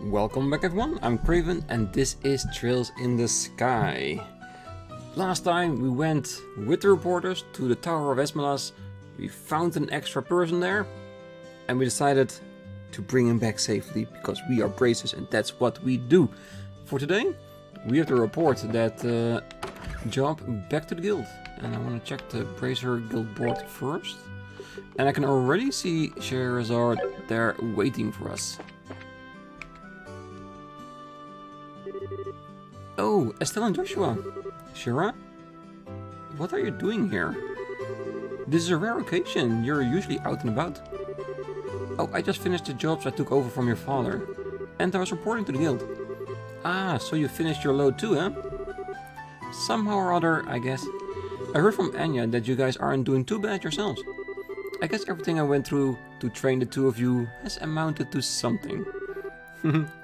Welcome back everyone, I'm Craven and this is Trails in the Sky. Last time we went with the reporters to the Tower of Esmelas, we found an extra person there and we decided to bring him back safely because we are bracers and that's what we do. For today we have to report that job back to the guild and I want to check the bracer guild board first. And I can already see Sherazard there waiting for us. Oh, Estelle and Joshua. Shira? What are you doing here? This is a rare occasion. You're usually out and about. Oh, I just finished the jobs I took over from your father. And I was reporting to the guild. Ah, so you finished your load too, huh? Somehow or other, I guess. I heard from Anya that you guys aren't doing too bad yourselves. I guess everything I went through to train the two of you has amounted to something.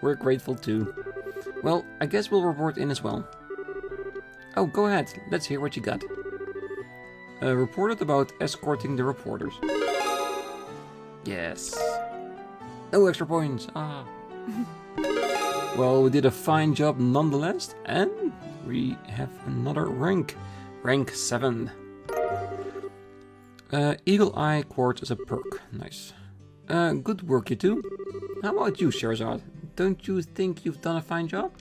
We're grateful too. Well, I guess we'll report in as well. Oh, go ahead. Let's hear what you got. Reported about escorting the reporters. Yes. No extra points. Ah. Well, we did a fine job nonetheless, and we have another rank. Rank 7. Eagle Eye Quartz is a perk. Nice. Good work, you two. How about you, Sherazard? Don't you think you've done a fine job?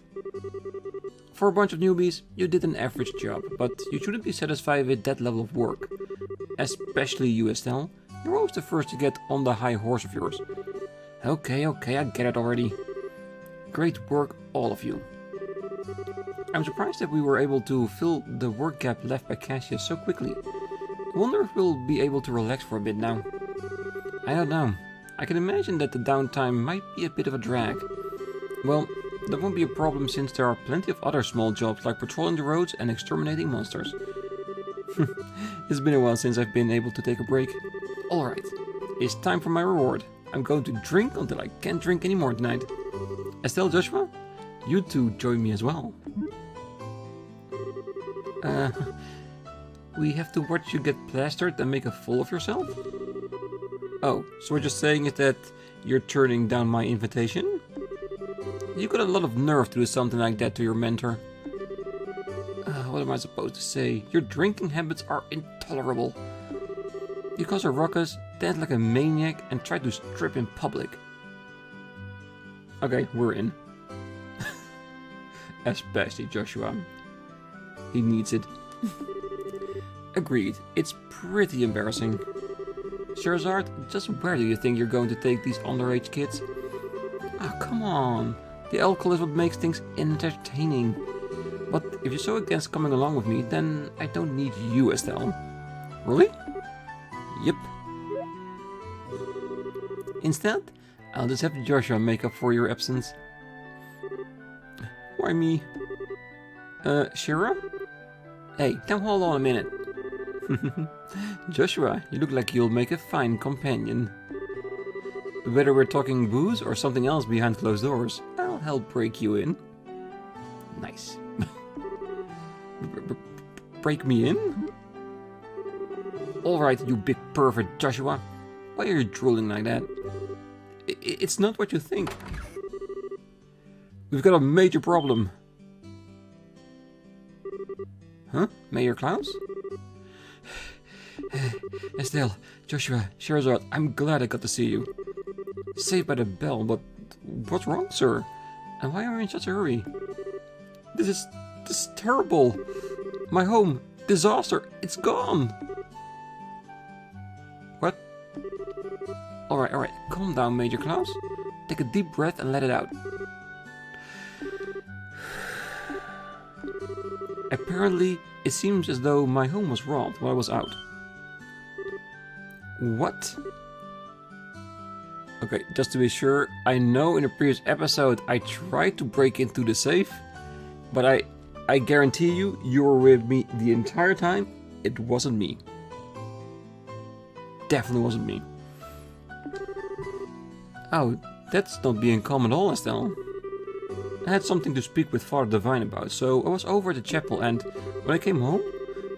For a bunch of newbies, you did an average job, but you shouldn't be satisfied with that level of work. Especially you, Estelle. You're always the first to get on the high horse of yours. Okay, I get it already. Great work, all of you. I'm surprised that we were able to fill the work gap left by Cassius so quickly. I wonder if we'll be able to relax for a bit now. I don't know. I can imagine that the downtime might be a bit of a drag. Well, that won't be a problem since there are plenty of other small jobs like patrolling the roads and exterminating monsters. It's been a while since I've been able to take a break. Alright, it's time for my reward. I'm going to drink until I can't drink anymore tonight. Estelle, Joshua, you two join me as well. We have to watch you get plastered and make a fool of yourself? Oh, so what you're saying is that you're turning down my invitation? You got a lot of nerve to do something like that to your mentor. What am I supposed to say? Your drinking habits are intolerable. You cause a ruckus, dance like a maniac, and try to strip in public. Okay, we're in. Especially Joshua. He needs it. Agreed, it's pretty embarrassing. Sherazard, just where do you think you're going to take these underage kids? Ah, come on. The alcohol is what makes things entertaining. But if you're so against coming along with me, then I don't need you, Estelle. Really? Yep. Instead, I'll just have Joshua make up for your absence. Why me? Shira? Hey, now hold on a minute. Joshua, you look like you'll make a fine companion. Whether we're talking booze or something else behind closed doors, I'll help break you in. Nice. Break me in? Alright, you big pervert, Joshua. Why are you drooling like that? It's not what you think. We've got a major problem. Huh? Mayor Klaus? Estelle, Joshua, Sherazard, I'm glad I got to see you. Saved by the bell, but what's wrong, sir? And why are you in such a hurry? This is terrible. My home, disaster, it's gone. What? Alright, calm down, Major Klaus. Take a deep breath and let it out. Apparently, it seems as though my home was robbed while I was out. What? Okay, just to be sure, I know in a previous episode I tried to break into the safe, but I guarantee you were with me the entire time. It wasn't me. Definitely wasn't me. Oh, that's not being calm at all, Estelle. I had something to speak with Father Divine about, so I was over at the chapel and when I came home,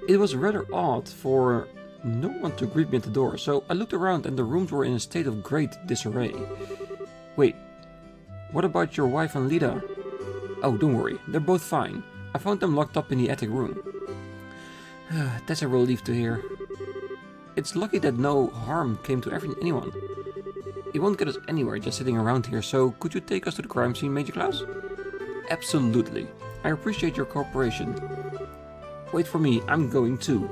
it was rather odd for no one to greet me at the door, so I looked around and the rooms were in a state of great disarray. Wait, What about your wife and Lita? Oh, don't worry, they're both fine. I found them locked up in the attic room. That's a relief to hear. It's lucky that no harm came to anyone. It won't get us anywhere just sitting around here, so could you take us to the crime scene, Major Klaus? Absolutely. I appreciate your cooperation. Wait for me, I'm going too.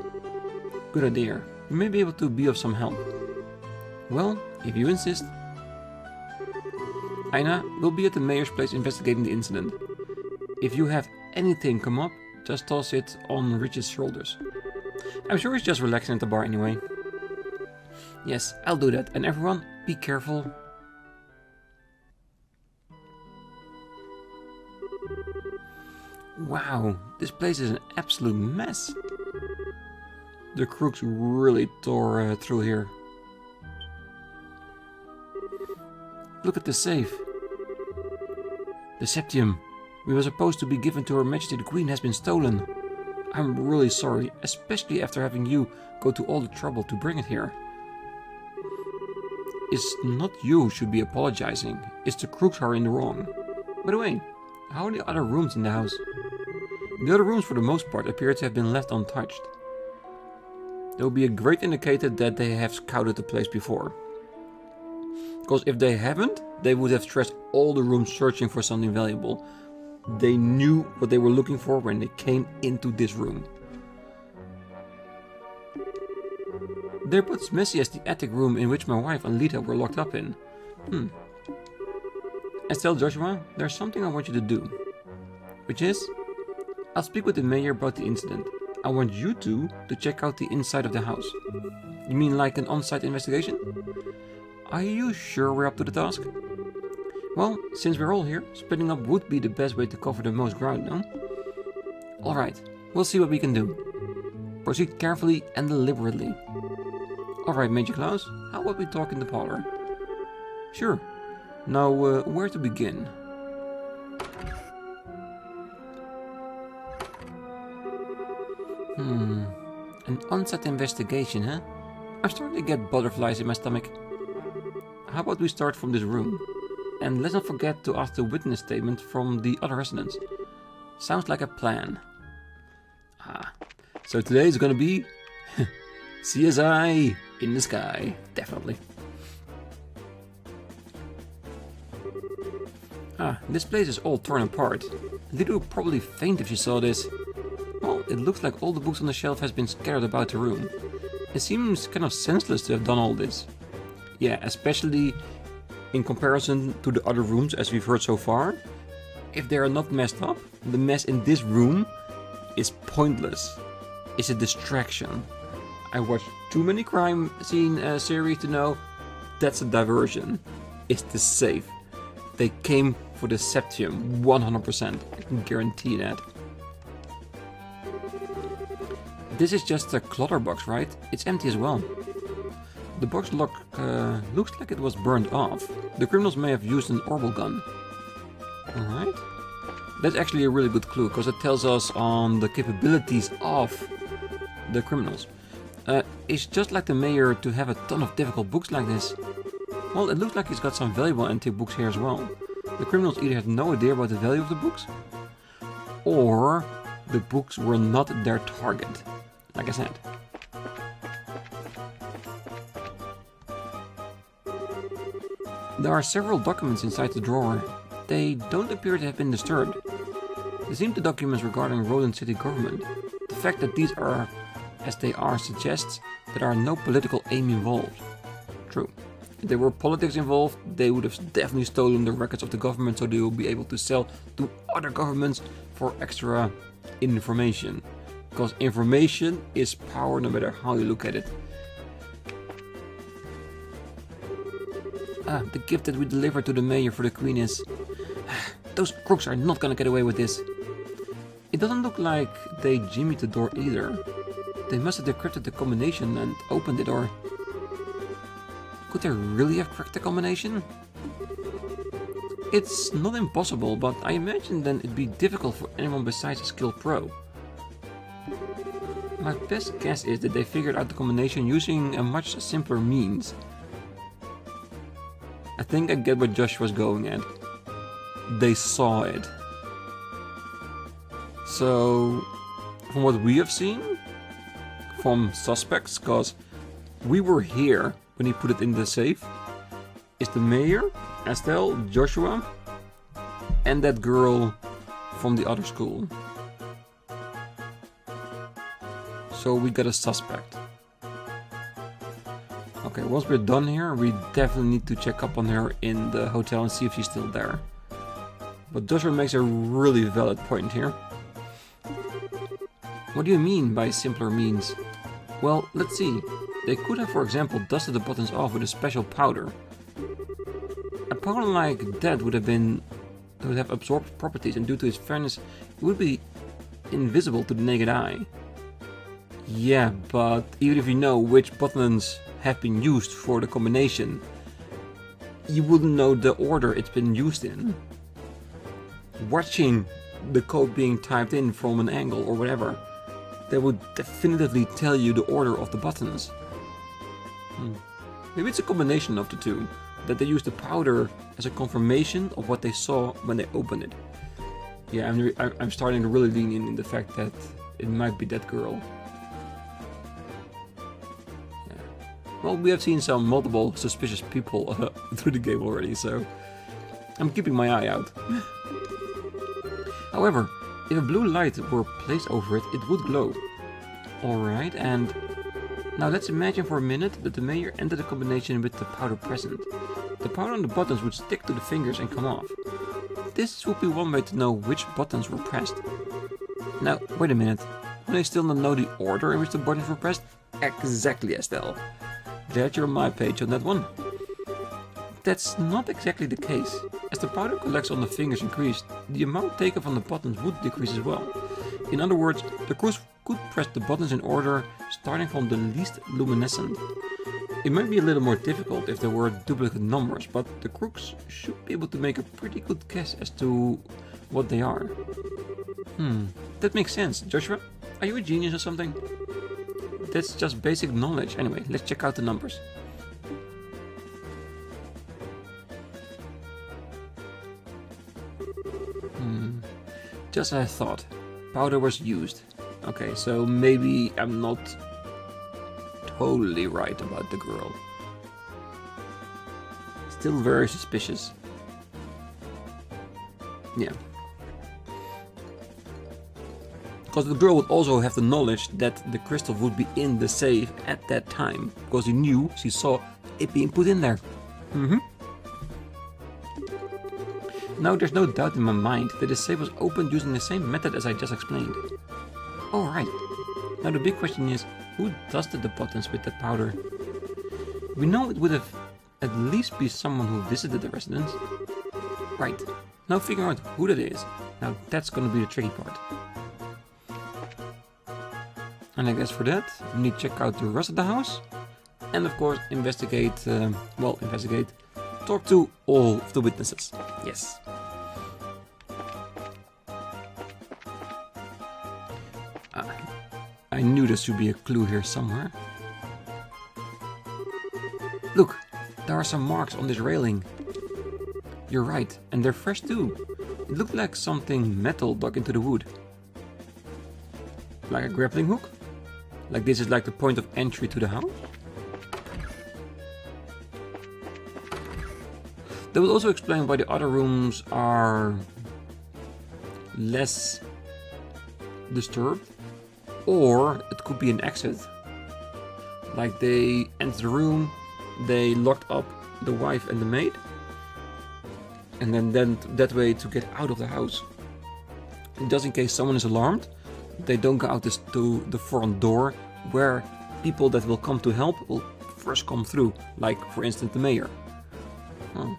Good idea. You may be able to be of some help. Well, if you insist. Aina, we'll be at the mayor's place investigating the incident. If you have anything come up, just toss it on Rich's shoulders. I'm sure he's just relaxing at the bar anyway. Yes, I'll do that. And everyone, be careful. Wow, this place is an absolute mess. The crooks really tore through here. Look at the safe. The septium we were supposed to be given to Her Majesty the Queen has been stolen. I'm really sorry, especially after having you go to all the trouble to bring it here. It's not you who should be apologizing, it's the crooks who are in the wrong. By the way, how are the other rooms in the house? The other rooms for the most part appear to have been left untouched. That will be a great indicator that they have scouted the place before. Because if they haven't, they would have trashed all the rooms searching for something valuable. They knew what they were looking for when they came into this room. They're about as messy as the attic room in which my wife and Lita were locked up in. Estelle, Joshua, there's something I want you to do. Which is, I'll speak with the mayor about the incident. I want you two to check out the inside of the house. You mean like an on-site investigation? Are you sure we're up to the task? Well, since we're all here, splitting up would be the best way to cover the most ground, no? Alright, we'll see what we can do. Proceed carefully and deliberately. Alright, Major Klaus, how about we talk in the parlor? Sure. Now, where to begin? An on-set investigation, huh? I'm starting to get butterflies in my stomach. How about we start from this room? And let's not forget to ask the witness statement from the other residents. Sounds like a plan. So today is gonna be CSI in the sky, definitely. This place is all torn apart. Lita would probably faint if she saw this. Well, it looks like all the books on the shelf has been scattered about the room. It seems kind of senseless to have done all this. Yeah, especially in comparison to the other rooms as we've heard so far. If they are not messed up, the mess in this room is pointless. It's a distraction. I watched too many crime scene series to know that's a diversion. It's the safe. They came for the septium, 100%. I can guarantee that. This is just a clutter box, right? It's empty as well. The box lock looks like it was burned off. The criminals may have used an Orbal gun. Alright. That's actually a really good clue, because it tells us on the capabilities of the criminals. It's just like the mayor to have a ton of difficult books like this. Well, it looks like he's got some valuable antique books here as well. The criminals either had no idea about the value of the books, or the books were not their target, like I said. There are several documents inside the drawer. They don't appear to have been disturbed. They seem to documents regarding Rodent City government. The fact that these are as they are suggests that there are no political aim involved. True. If there were politics involved, they would have definitely stolen the records of the government so they will be able to sell to other governments for extra information. Because information is power no matter how you look at it. The gift that we delivered to the mayor for the queen is... Those crooks are not gonna get away with this. It doesn't look like they jimmied the door either. They must have decrypted the combination and opened it, or... Could they really have cracked the combination? It's not impossible, but I imagine then it'd be difficult for anyone besides a skilled pro. My best guess is that they figured out the combination using a much simpler means. I think I get what Josh was going at. they saw it. So, from what we have seen, from suspects, because we were here when he put it in the safe, is the mayor, Estelle, Joshua, and that girl from the other school. So we got a suspect. Okay, once we're done here, we definitely need to check up on her in the hotel and see if she's still there. But Joshua makes a really valid point here. What do you mean by simpler means? Well, let's see. They could have, for example, dusted the buttons off with a special powder. A powder like that would have absorbed properties, and due to its fairness, it would be invisible to the naked eye. Yeah, but even if you know which buttons have been used for the combination, you wouldn't know the order it's been used in. Watching the code being typed in from an angle or whatever, that would definitively tell you the order of the buttons. Maybe it's a combination of the two, that they used the powder as a confirmation of what they saw when they opened it. Yeah, I'm starting to really lean in the fact that it might be that girl. Yeah. Well, we have seen some multiple suspicious people through the game already, so I'm keeping my eye out. However, if a blue light were placed over it, it would glow. Alright, and now let's imagine for a minute that the mayor entered a combination with the powder present. The powder on the buttons would stick to the fingers and come off. This would be one way to know which buttons were pressed. Now, wait a minute. Do I still not know the order in which the buttons were pressed? Exactly, Estelle. Glad you're on my page on that one. That's not exactly the case. As the powder collects on the fingers increased, the amount taken from the buttons would decrease as well. In other words, the crooks could press the buttons in order, starting from the least luminescent. It might be a little more difficult if there were duplicate numbers, but the crooks should be able to make a pretty good guess as to what they are. That makes sense. Joshua, are you a genius or something? That's just basic knowledge. Anyway, let's check out the numbers. Just as I thought, powder was used. Okay, so maybe I'm not totally right about the girl. Still very suspicious. Yeah. Because the girl would also have the knowledge that the crystal would be in the safe at that time. Because she saw it being put in there. Now there's no doubt in my mind that the safe was opened using the same method as I just explained. Alright. Now the big question is, who dusted the buttons with that powder? We know it would have at least be someone who visited the residence. Right. Now figuring out who that is. Now that's gonna be the tricky part. And I guess for that, we need to check out the rest of the house. And of course investigate, talk to all of the witnesses. Yes. I knew there should be a clue here somewhere. Look, there are some marks on this railing. You're right, and they're fresh too. It looked like something metal dug into the wood. Like a grappling hook? Like this is like the point of entry to the house? That would also explain why the other rooms are less disturbed. Or it could be an exit. Like they entered the room, they locked up the wife and the maid. And then that way to get out of the house. Just in case someone is alarmed, they don't go out to the front door where people that will come to help will first come through. Like for instance the mayor. Oh.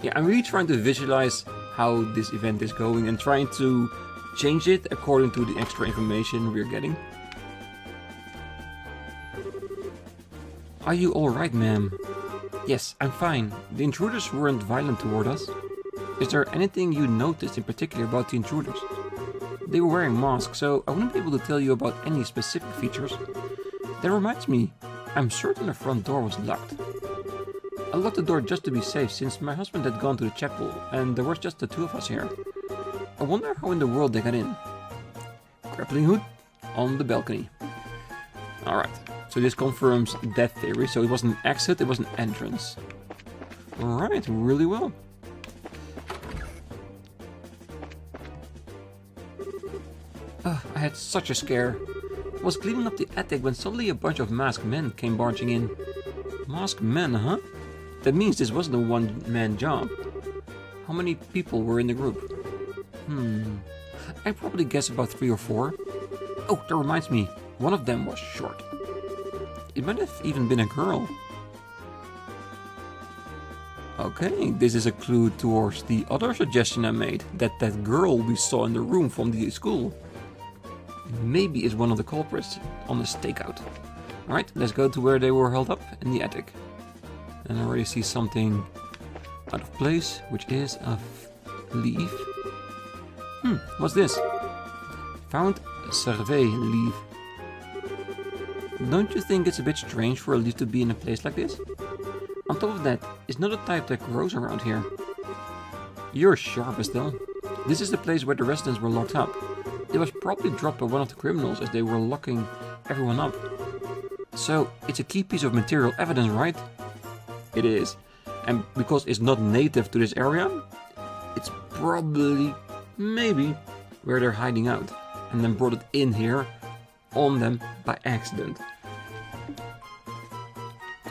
Yeah, I'm really trying to visualize how this event is going and trying to change it according to the extra information we're getting. Are you alright, ma'am? Yes, I'm fine. The intruders weren't violent toward us. Is there anything you noticed in particular about the intruders? They were wearing masks, so I wouldn't be able to tell you about any specific features. That reminds me, I'm certain the front door was locked. I locked the door just to be safe since my husband had gone to the chapel and there was just the two of us here. I wonder how in the world they got in. Grappling hook on the balcony. Alright, so this confirms that theory, so it wasn't an exit, it was an entrance. Alright, really well. I had such a scare. I was cleaning up the attic when suddenly a bunch of masked men came barging in. Masked men, huh? That means this wasn't a one-man job. How many people were in the group? I'd probably guess about 3 or 4. Oh, that reminds me, one of them was short. It might have even been a girl. Okay, this is a clue towards the other suggestion I made, that girl we saw in the room from the school. Maybe it's one of the culprits on the stakeout. Alright, let's go to where they were held up, in the attic. And I already see something out of place, which is a leaf. What's this? Found a survey leaf. Don't you think it's a bit strange for a leaf to be in a place like this? On top of that, it's not a type that grows around here. You're sharp, Estelle. This is the place where the residents were locked up. It was probably dropped by one of the criminals as they were locking everyone up. So, it's a key piece of material evidence, right? It is. And because it's not native to this area, it's probably, maybe, where they're hiding out. And then brought it in here, on them, by accident.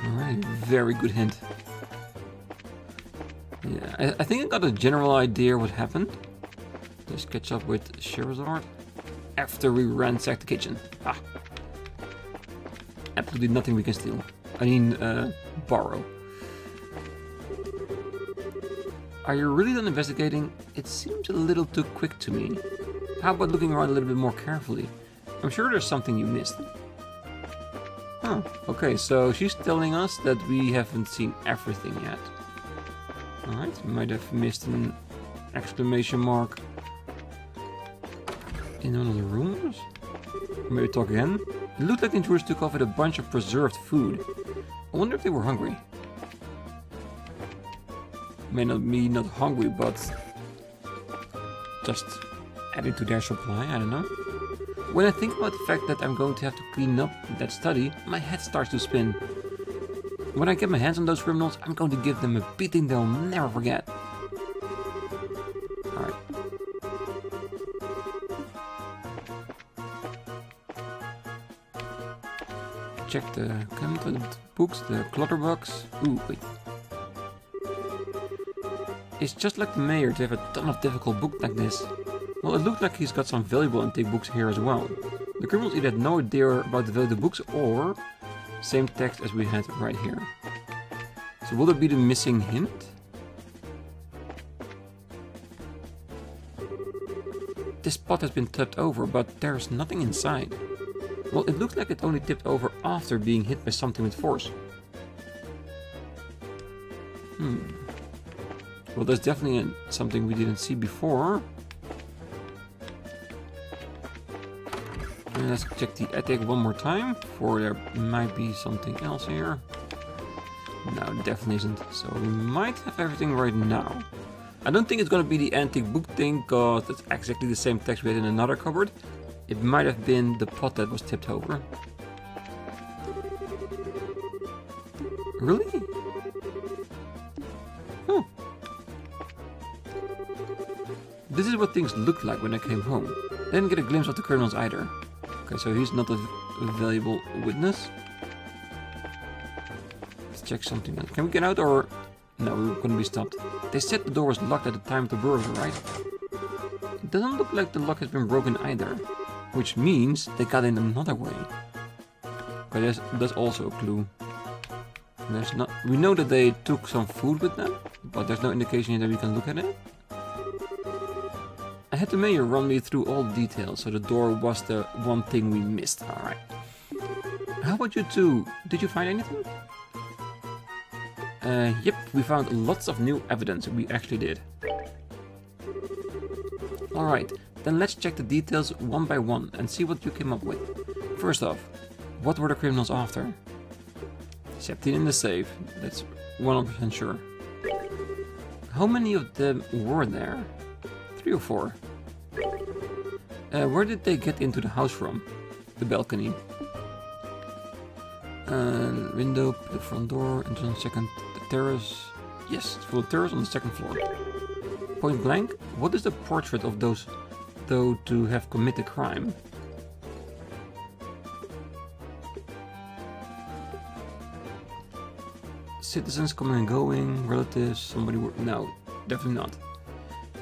Alright, very good hint. Yeah, I think I got a general idea what happened. Let's catch up with Sherazard after we ransack the kitchen. Absolutely nothing we can steal. I mean, borrow. Are you really done investigating? It seems a little too quick to me. How about looking around a little bit more carefully? I'm sure there's something you missed. Oh, okay, so she's telling us that we haven't seen everything yet. Alright, we might have missed an exclamation mark in one of the rooms. Maybe talk again. It looked like the intruders took off with a bunch of preserved food. I wonder if they were hungry. May not be not hungry, but just added to their supply, I don't know. When I think about the fact that I'm going to have to clean up that study, my head starts to spin. When I get my hands on those criminals, I'm going to give them a beating they'll never forget. Alright. Check the content books, the clutter box. Ooh, wait. It's just like the mayor to have a ton of difficult books like this. Well, it looked like he's got some valuable antique books here as well. The criminals either had no idea about the valuable books or same text as we had right here. So will there be the missing hint? This pot has been tipped over, but there's nothing inside. Well, it looks like it only tipped over after being hit by something with force. Well, there's definitely something we didn't see before. And let's check the attic one more time, for there might be something else here. No, definitely isn't. So we might have everything right now. I don't think it's gonna be the antique book thing, because that's exactly the same text we had in another cupboard. It might have been the pot that was tipped over. Really? Oh. This is what things looked like when I came home. I didn't get a glimpse of the criminals either. Okay, so he's not a valuable witness. Let's check something else. Can we get out or... No, we couldn't be stopped. They said the door was locked at the time of the burglary, right? It doesn't look like the lock has been broken either. Which means they got in another way. Okay, that's also a clue. There's not... We know that they took some food with them, but there's no indication here that we can look at it. I had the mayor run me through all the details, so the door was the one thing we missed. Alright. How about you two? Did you find anything? Yep, we found lots of new evidence. We actually did. Alright, then let's check the details one by one and see what you came up with. First off, what were the criminals after? 17 in the safe. That's 100% sure. How many of them were there? 3 or 4. Where did they get into the house from? The balcony. Window, the front door, entrance on the second, the terrace. Yes, full terrace on the second floor. Point blank, what is the portrait of those, though, to have committed crime? Citizens coming and going, relatives, somebody... No, definitely not.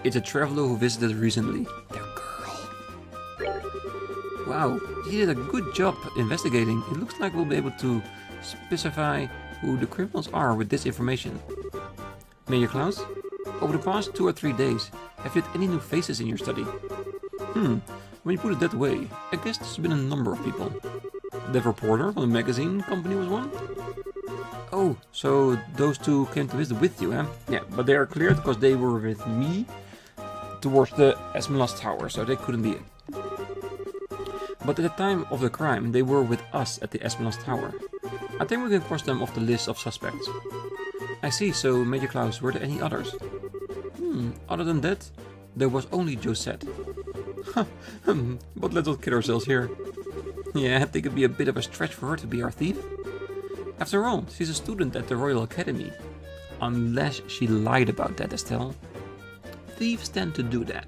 It's a traveler who visited recently. Their girl. Wow, he did a good job investigating. It looks like we'll be able to specify who the criminals are with this information. Major Klaus, over the past 2 or 3 days, have you had any new faces in your study? When you put it that way, I guess there's been a number of people. That reporter from the magazine company was one? Oh, so those 2 came to visit with you, huh? Yeah, but they are cleared because they were with me towards the Esmeralda Tower, so they couldn't be it. But at the time of the crime, they were with us at the Esmeralda Tower. I think we can cross them off the list of suspects. I see, so Major Klaus, were there any others? Other than that, there was only Josette. But let's not kid ourselves here. Yeah, I think it'd be a bit of a stretch for her to be our thief. After all, she's a student at the Royal Academy. Unless she lied about that, Estelle. Thieves tend to do that.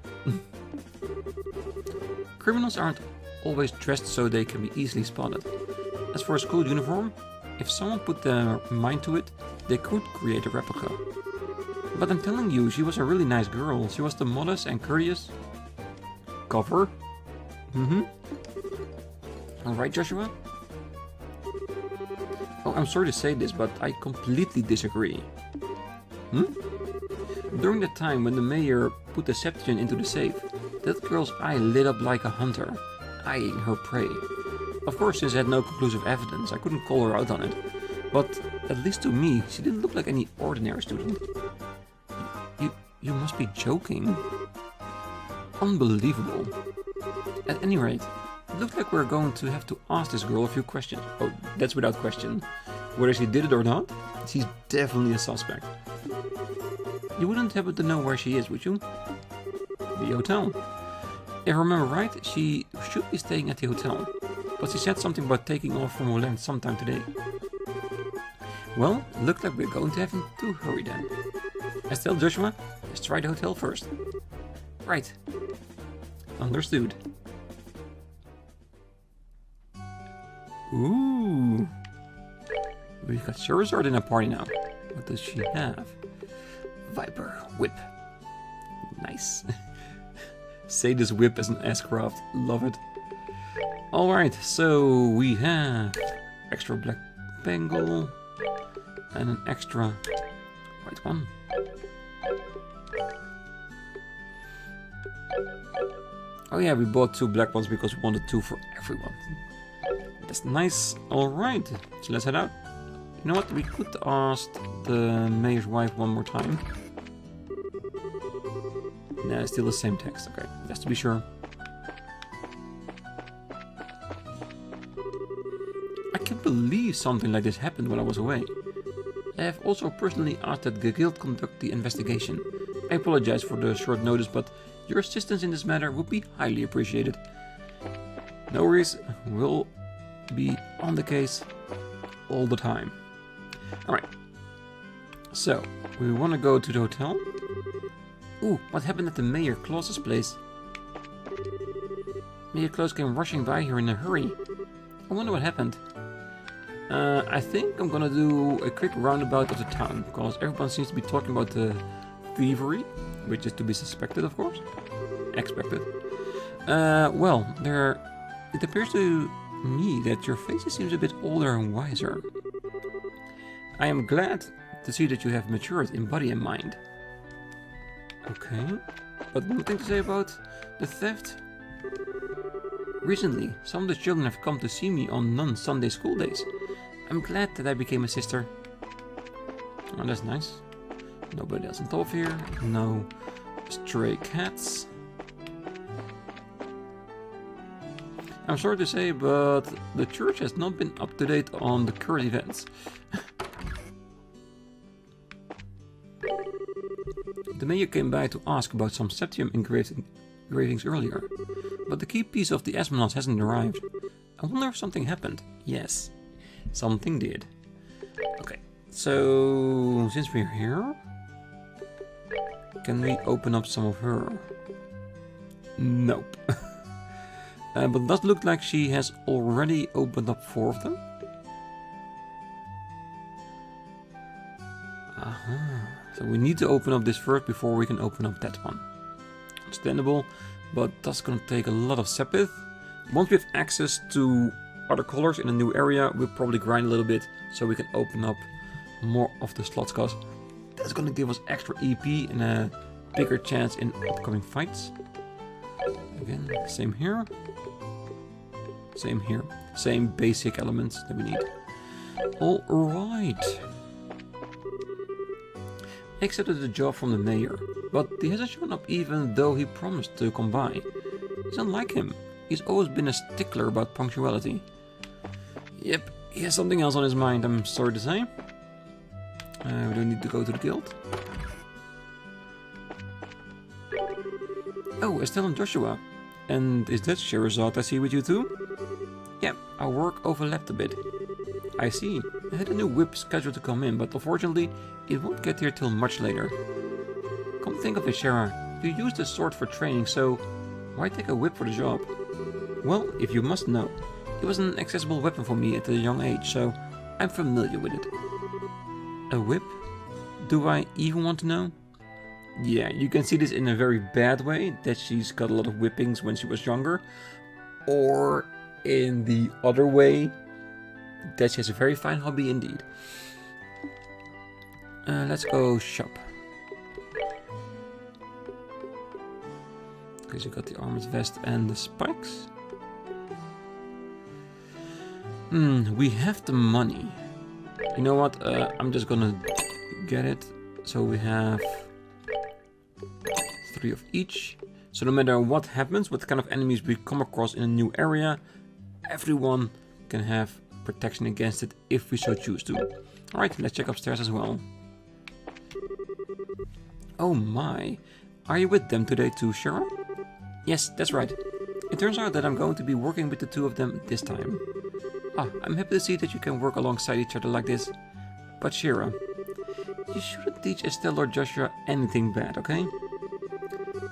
Criminals aren't always dressed so they can be easily spotted. As for a school uniform, if someone put their mind to it, they could create a replica. But I'm telling you, she was a really nice girl. She was the modest and courteous cover. Alright, Joshua? Oh, I'm sorry to say this, but I completely disagree. During the time when the mayor put the Septuagint into the safe, that girl's eye lit up like a hunter, eyeing her prey. Of course, since I had no conclusive evidence, I couldn't call her out on it. But, at least to me, she didn't look like any ordinary student. You must be joking. Unbelievable. At any rate, it looked like we're going to have to ask this girl a few questions. Oh, that's without question. Whether she did it or not, she's definitely a suspect. You wouldn't happen to know where she is, would you? The hotel. If I remember right, she should be staying at the hotel. But she said something about taking off from Orleans sometime today. Well, it looked like we're going to have to hurry then. Estelle, Joshua, let's try the hotel first. Right. Understood. Ooh. We've got Charizard in a party now. What does she have? Viper Whip. Nice. Say this whip as an S-craft. Love it. Alright, so we have extra black bangle and an extra white one. Oh yeah, we bought 2 black ones because we wanted 2 for everyone. That's nice. Alright, so let's head out. You know what, we could ask the mayor's wife one more time. Nah, it's still the same text. Okay, just to be sure. I can't believe something like this happened while I was away. I have also personally asked that the guild conduct the investigation. I apologize for the short notice, but your assistance in this matter would be highly appreciated. No worries, we'll be on the case all the time. Alright, so we want to go to the hotel. Ooh, what happened at the Mayor Claus's place? Mayor Claus came rushing by here in a hurry. I wonder what happened. I think I'm gonna do a quick roundabout of the town, because everyone seems to be talking about the thievery, which is to be suspected, of course. Expected. Well, it appears to me that your face seems a bit older and wiser. I am glad to see that you have matured in body and mind. Okay, but one thing to say about the theft? Recently, some of the children have come to see me on non-Sunday school days. I'm glad that I became a sister. Oh, that's nice. Nobody else on top here. No stray cats. I'm sorry to say, but the church has not been up to date on the current events. The mayor came by to ask about some septium engravings earlier, but the key piece of the asmonauts hasn't arrived. I wonder if something happened. Yes, something did. Okay, so since we're here, can we open up some of her? Nope. But it does look like she has already opened up 4 of them. Aha. So we need to open up this first before we can open up that one. Understandable, but that's gonna take a lot of Sepith. Once we have access to other colors in a new area, we'll probably grind a little bit so we can open up more of the slots, because that's gonna give us extra EP and a bigger chance in upcoming fights. Again, same here. Same here. Same basic elements that we need. Alright. I accepted the job from the mayor, but he hasn't shown up even though he promised to come by. It's unlike him. He's always been a stickler about punctuality. Yep, he has something else on his mind, I'm sorry to say. We don't need to go to the guild. Oh, Estelle and Joshua. And is that Sherazade I see with you too? Yeah, our work overlapped a bit. I see. I had a new whip scheduled to come in, but unfortunately it won't get here till much later. Come think of it, Shara. You used the sword for training, so why take a whip for the job? Well, if you must know, it was an accessible weapon for me at a young age, so I'm familiar with it. A whip? Do I even want to know? Yeah, you can see this in a very bad way, that she's got a lot of whippings when she was younger. Or in the other way, that she has a very fine hobby indeed. Let's go shop. Because you got the armored vest and the spikes. We have the money. You know what? I'm just gonna get it. So we have 3 of each. So no matter what happens, what kind of enemies we come across in a new area, everyone can have protection against it if we so choose to. Alright, let's check upstairs as well. Oh my, are you with them today too, Shara? Yes, that's right. It turns out that I'm going to be working with the 2 of them this time. Ah, I'm happy to see that you can work alongside each other like this. But Shira, you shouldn't teach Estelle or Joshua anything bad, okay?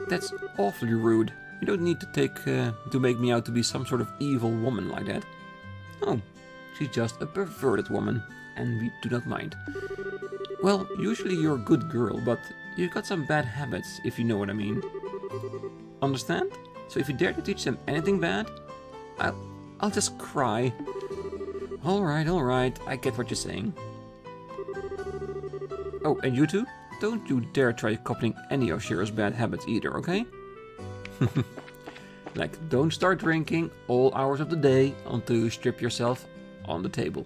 That's awfully rude. You don't need to make me out to be some sort of evil woman like that. Oh, she's just a perverted woman, and we do not mind. Well, usually you're a good girl, but you've got some bad habits, if you know what I mean. Understand? So if you dare to teach them anything bad, I'll just cry. Alright, I get what you're saying. Oh, and you two? Don't you dare try copying any of Shira's bad habits either, okay? Like, don't start drinking all hours of the day until you strip yourself on the table.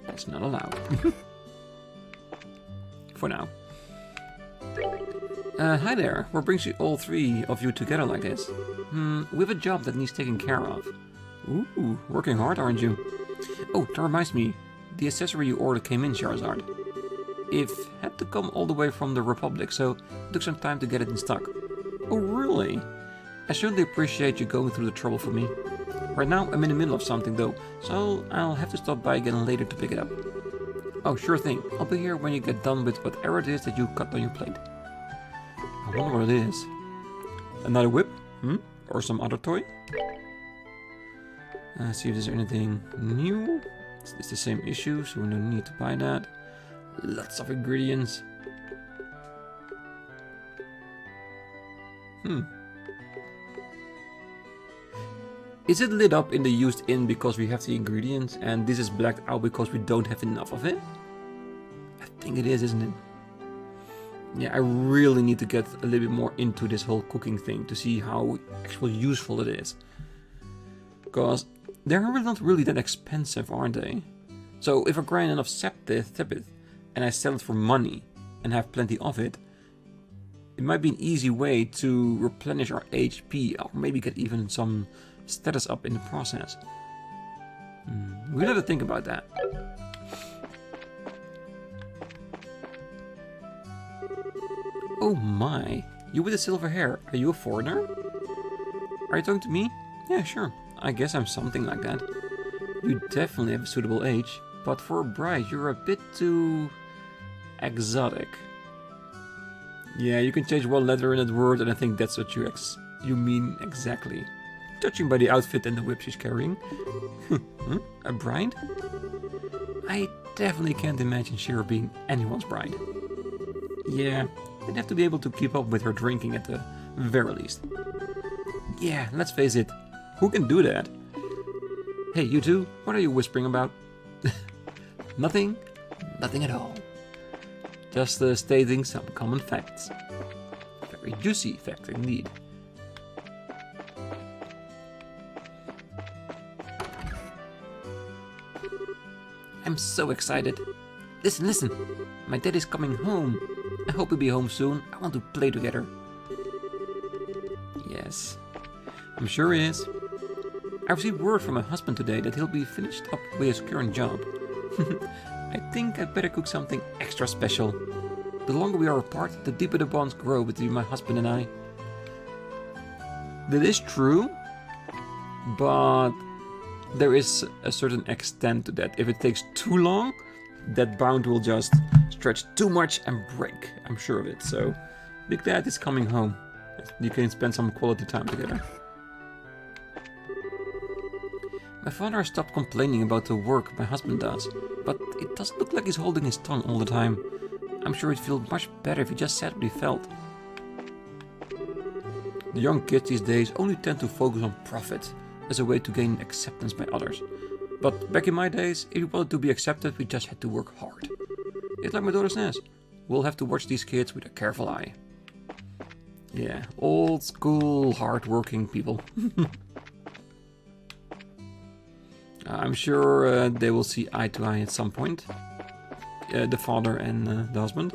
That's not allowed. For now. Hi there. What brings you all 3 of you together like this? We have a job that needs taken care of. Ooh, working hard, aren't you? Oh, that reminds me. The accessory you ordered came in, Charizard. It had to come all the way from the Republic, so it took some time to get it in stock. Oh, really? I certainly appreciate you going through the trouble for me. Right now, I'm in the middle of something though, so I'll have to stop by again later to pick it up. Oh, sure thing. I'll be here when you get done with whatever it is that you got on your plate. I wonder what it is. Another whip? Or some other toy? See if there's anything new. It's the same issue, so we don't need to buy that. Lots of ingredients. Is it lit up in the used in because we have the ingredients and this is blacked out because we don't have enough of it? I think it is, isn't it? Yeah, I really need to get a little bit more into this whole cooking thing to see how actually useful it is. Because they're not really that expensive, aren't they? So if I grind enough Sepith and I sell it for money and have plenty of it, it might be an easy way to replenish our HP or maybe get even some status up in the process. We'll have to think about that. Oh my, you with the silver hair, are you a foreigner? Are you talking to me? Yeah, sure, I guess I'm something like that. You definitely have a suitable age, but for a bride you're a bit too... exotic. Yeah, you can change one letter in that word and I think that's what you mean exactly. Judging by the outfit and the whip she's carrying. Huh? A bride? I definitely can't imagine Shira being anyone's bride. Yeah, they'd have to be able to keep up with her drinking at the very least. Yeah, let's face it, who can do that? Hey, you two, what are you whispering about? Nothing? Nothing at all. Just stating some common facts. Very juicy fact indeed. I'm so excited. Listen, listen. My dad is coming home. I hope he'll be home soon. I want to play together. Yes, I'm sure he is. I received word from my husband today that he'll be finished up with his current job. I think I'd better cook something extra special. The longer we are apart, the deeper the bonds grow between my husband and I. That is true, but there is a certain extent to that. If it takes too long, that bond will just stretch too much and break. I'm sure of it. So, Big Dad is coming home. You can spend some quality time together. My father has stopped complaining about the work my husband does, but it doesn't look like he's holding his tongue all the time. I'm sure he'd feel much better if he just said what he felt. The young kids these days only tend to focus on profit as a way to gain acceptance by others. But back in my days, if we wanted to be accepted, we just had to work hard. It's like my daughter says, we'll have to watch these kids with a careful eye. Yeah, old school, hard-working people. I'm sure they will see eye to eye at some point. The father and the husband.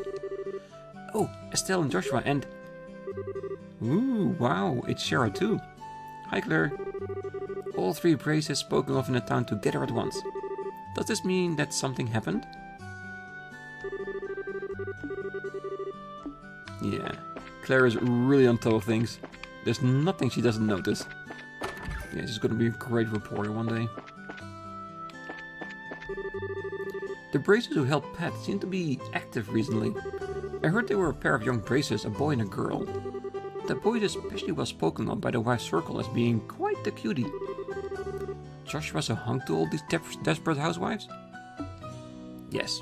Oh, Estelle and Joshua and... Ooh, wow, it's Shara too. Hi Claire. All three braces spoken of in the town together at once. Does this mean that something happened? Yeah, Claire is really on top of things. There's nothing she doesn't notice. Yeah, she's gonna be a great reporter one day. The braces who helped Pat seem to be active recently. I heard they were a pair of young braces, a boy and a girl. That boy is especially well spoken of by the wife circle as being quite the cutie. Joshua's a hunk to all these desperate housewives? Yes.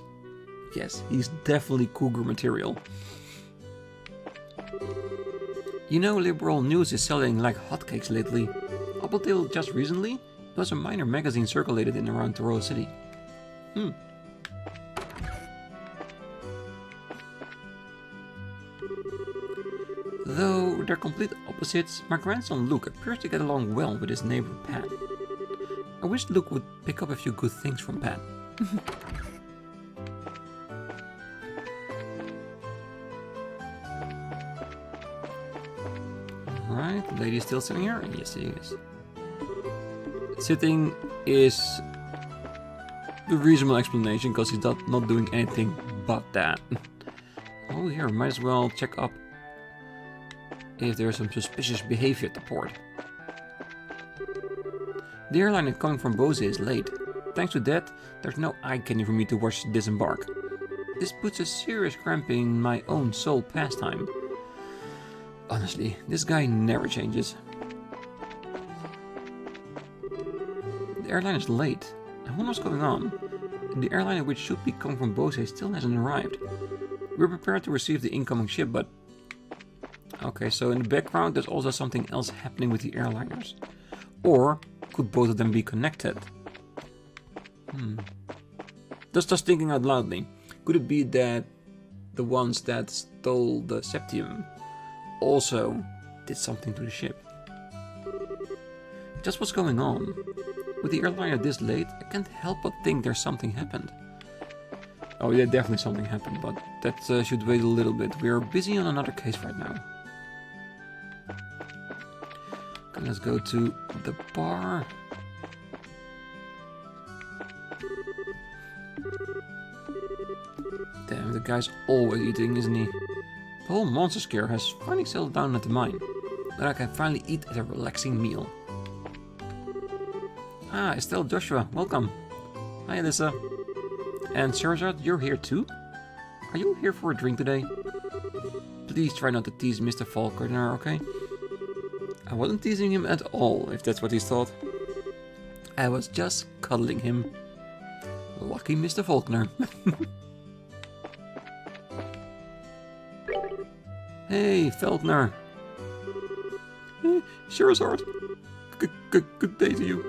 Yes, he's definitely cougar material. You know, liberal news is selling like hotcakes lately. Up until just recently, there was a minor magazine circulated in around the Royal City. Though they're complete opposites, my grandson Luke appears to get along well with his neighbor Pat. I wish Luke would pick up a few good things from Pat. Alright, the lady's still sitting here? Yes, she is. Sitting is the reasonable explanation because he's not doing anything but that. Oh, here, might as well check up if there's some suspicious behavior at the port. The airliner coming from Bose is late. Thanks to that, there's no eye candy for me to watch disembark. This puts a serious cramp in my own sole pastime. Honestly, this guy never changes. The airliner's late. I wonder what's going on. The airliner which should be coming from Bose still hasn't arrived. We're prepared to receive the incoming ship, but... Okay, so in the background there's also something else happening with the airliners. Or could both of them be connected? Just thinking out loudly. Could it be that the ones that stole the Septium also did something to the ship? Just what's going on? With the airliner this late, I can't help but think there's something happened. Oh yeah, definitely something happened, but that should wait a little bit. We're busy on another case right now. Okay, let's go to the bar. Damn, the guy's always eating, isn't he? The whole monster scare has finally settled down at the mine, but I can finally eat a relaxing meal. Ah, Estelle, Joshua, welcome. Hi, Alyssa. And Charizard, you're here too? Are you here for a drink today? Please try not to tease Mr. Falconer, okay? I wasn't teasing him at all, if that's what he thought. I was just cuddling him. Lucky Mr. Falconer. Hey, Falconer. Hey, Charizard. Good day to you.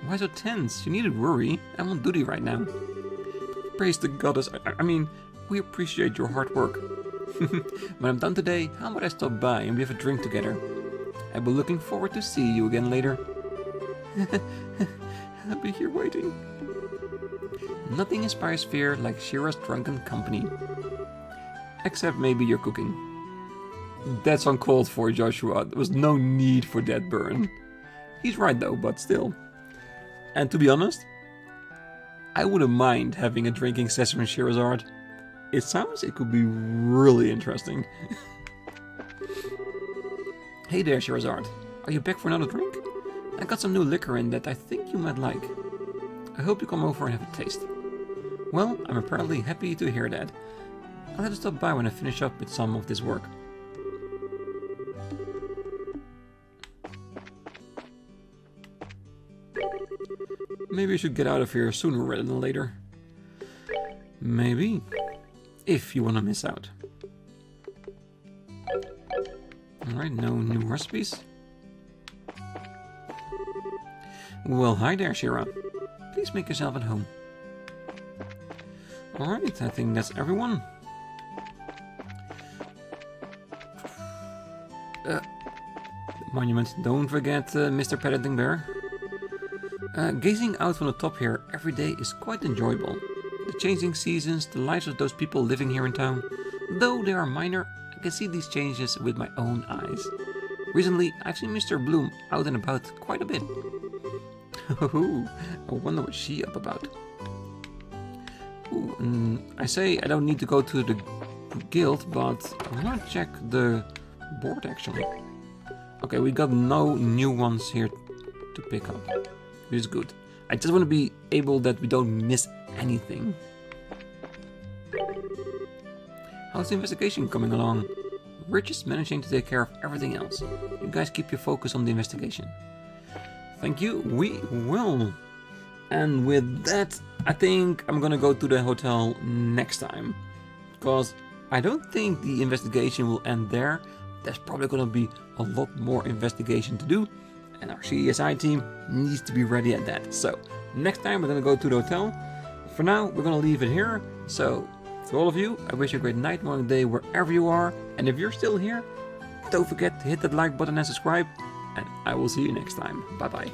Why so tense? You needn't worry. I'm on duty right now. Praise the goddess. I mean, we appreciate your hard work. When I'm done today, how about I stop by and we have a drink together? I'll be looking forward to see you again later. I'll be here waiting. Nothing inspires fear like Shira's drunken company. Except maybe your cooking. That's uncalled for, Joshua. There was no need for that burn. He's right though, but still. And to be honest, I wouldn't mind having a drinking session with Charizard. It sounds it could be really interesting. Hey there, Charizard. Are you back for another drink? I got some new liquor in that I think you might like. I hope you come over and have a taste. Well, I'm apparently happy to hear that. I'll have to stop by when I finish up with some of this work. Maybe I should get out of here sooner rather than later. Maybe. If you want to miss out. Alright, no new recipes. Well, hi there, Shira. Please make yourself at home. Alright, I think that's everyone. Monument, don't forget Mr. Paddington Bear. Gazing out from the top here every day is quite enjoyable. The changing seasons, the lives of those people living here in town. Though they are minor, I can see these changes with my own eyes. Recently, I've seen Mr. Bloom out and about quite a bit. Oh, I wonder what she's up about. Ooh, I say I don't need to go to the guild, but I'm gonna check the board actually. Okay, we got no new ones here to pick up, which is good. I just want to be able that we don't miss anything. How's the investigation coming along? We're just managing to take care of everything else. You guys keep your focus on the investigation. Thank you, we will. And with that, I think I'm gonna go to the hotel next time. Because I don't think the investigation will end there. There's probably gonna be a lot more investigation to do. And our CSI team needs to be ready at that. So, next time we're gonna go to the hotel. For now, we're gonna leave it here. So, to all of you, I wish you a great night, morning, day, wherever you are. And if you're still here, don't forget to hit that like button and subscribe. And I will see you next time. Bye bye.